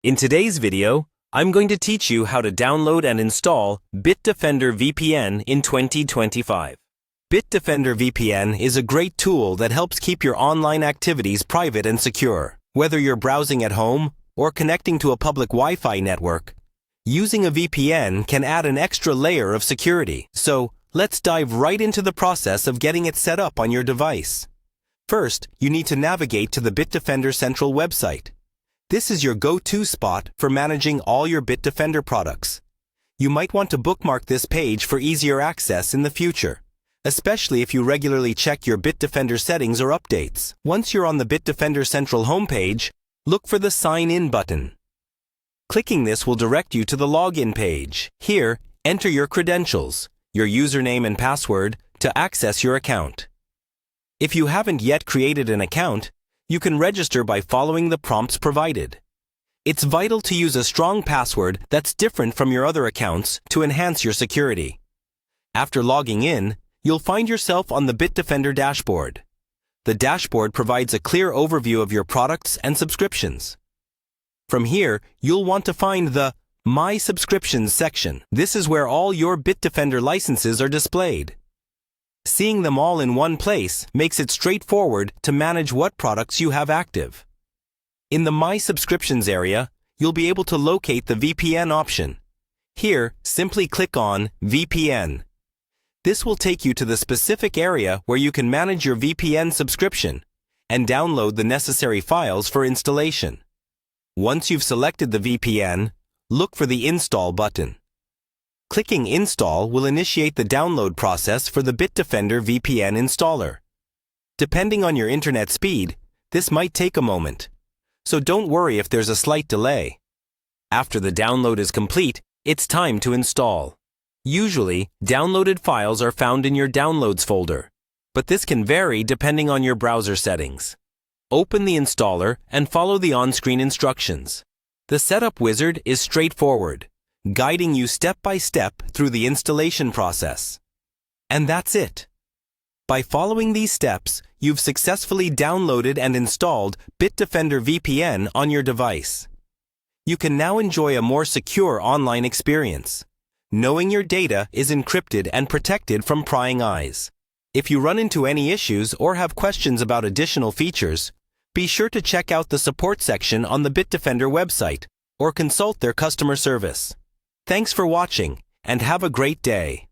In today's video, I'm going to teach you how to download and install Bitdefender VPN in 2025. Bitdefender VPN is a great tool that helps keep your online activities private and secure. Whether you're browsing at home or connecting to a public Wi-Fi network, using a VPN can add an extra layer of security. So, let's dive right into the process of getting it set up on your device. First, you need to navigate to the Bitdefender Central website. This is your go-to spot for managing all your Bitdefender products. You might want to bookmark this page for easier access in the future, especially if you regularly check your Bitdefender settings or updates. Once you're on the Bitdefender Central homepage, look for the Sign In button. Clicking this will direct you to the Login page. Here, enter your credentials, your username and password, to access your account. If you haven't yet created an account, you can register by following the prompts provided. It's vital to use a strong password that's different from your other accounts to enhance your security. After logging in, you'll find yourself on the Bitdefender dashboard. The dashboard provides a clear overview of your products and subscriptions. From here, you'll want to find the My Subscriptions section. This is where all your Bitdefender licenses are displayed. Seeing them all in one place makes it straightforward to manage what products you have active. In the My Subscriptions area, you'll be able to locate the VPN option. Here, simply click on VPN. This will take you to the specific area where you can manage your VPN subscription and download the necessary files for installation. Once you've selected the VPN, look for the Install button. Clicking Install will initiate the download process for the Bitdefender VPN installer. Depending on your internet speed, this might take a moment, so don't worry if there's a slight delay. After the download is complete, it's time to install. Usually, downloaded files are found in your Downloads folder, but this can vary depending on your browser settings. Open the installer and follow the on-screen instructions. The setup wizard is straightforward, guiding you step by step through the installation process. And that's it. By following these steps, you've successfully downloaded and installed Bitdefender VPN on your device. You can now enjoy a more secure online experience, knowing your data is encrypted and protected from prying eyes. If you run into any issues or have questions about additional features, be sure to check out the support section on the Bitdefender website or consult their customer service. Thanks for watching, and have a great day.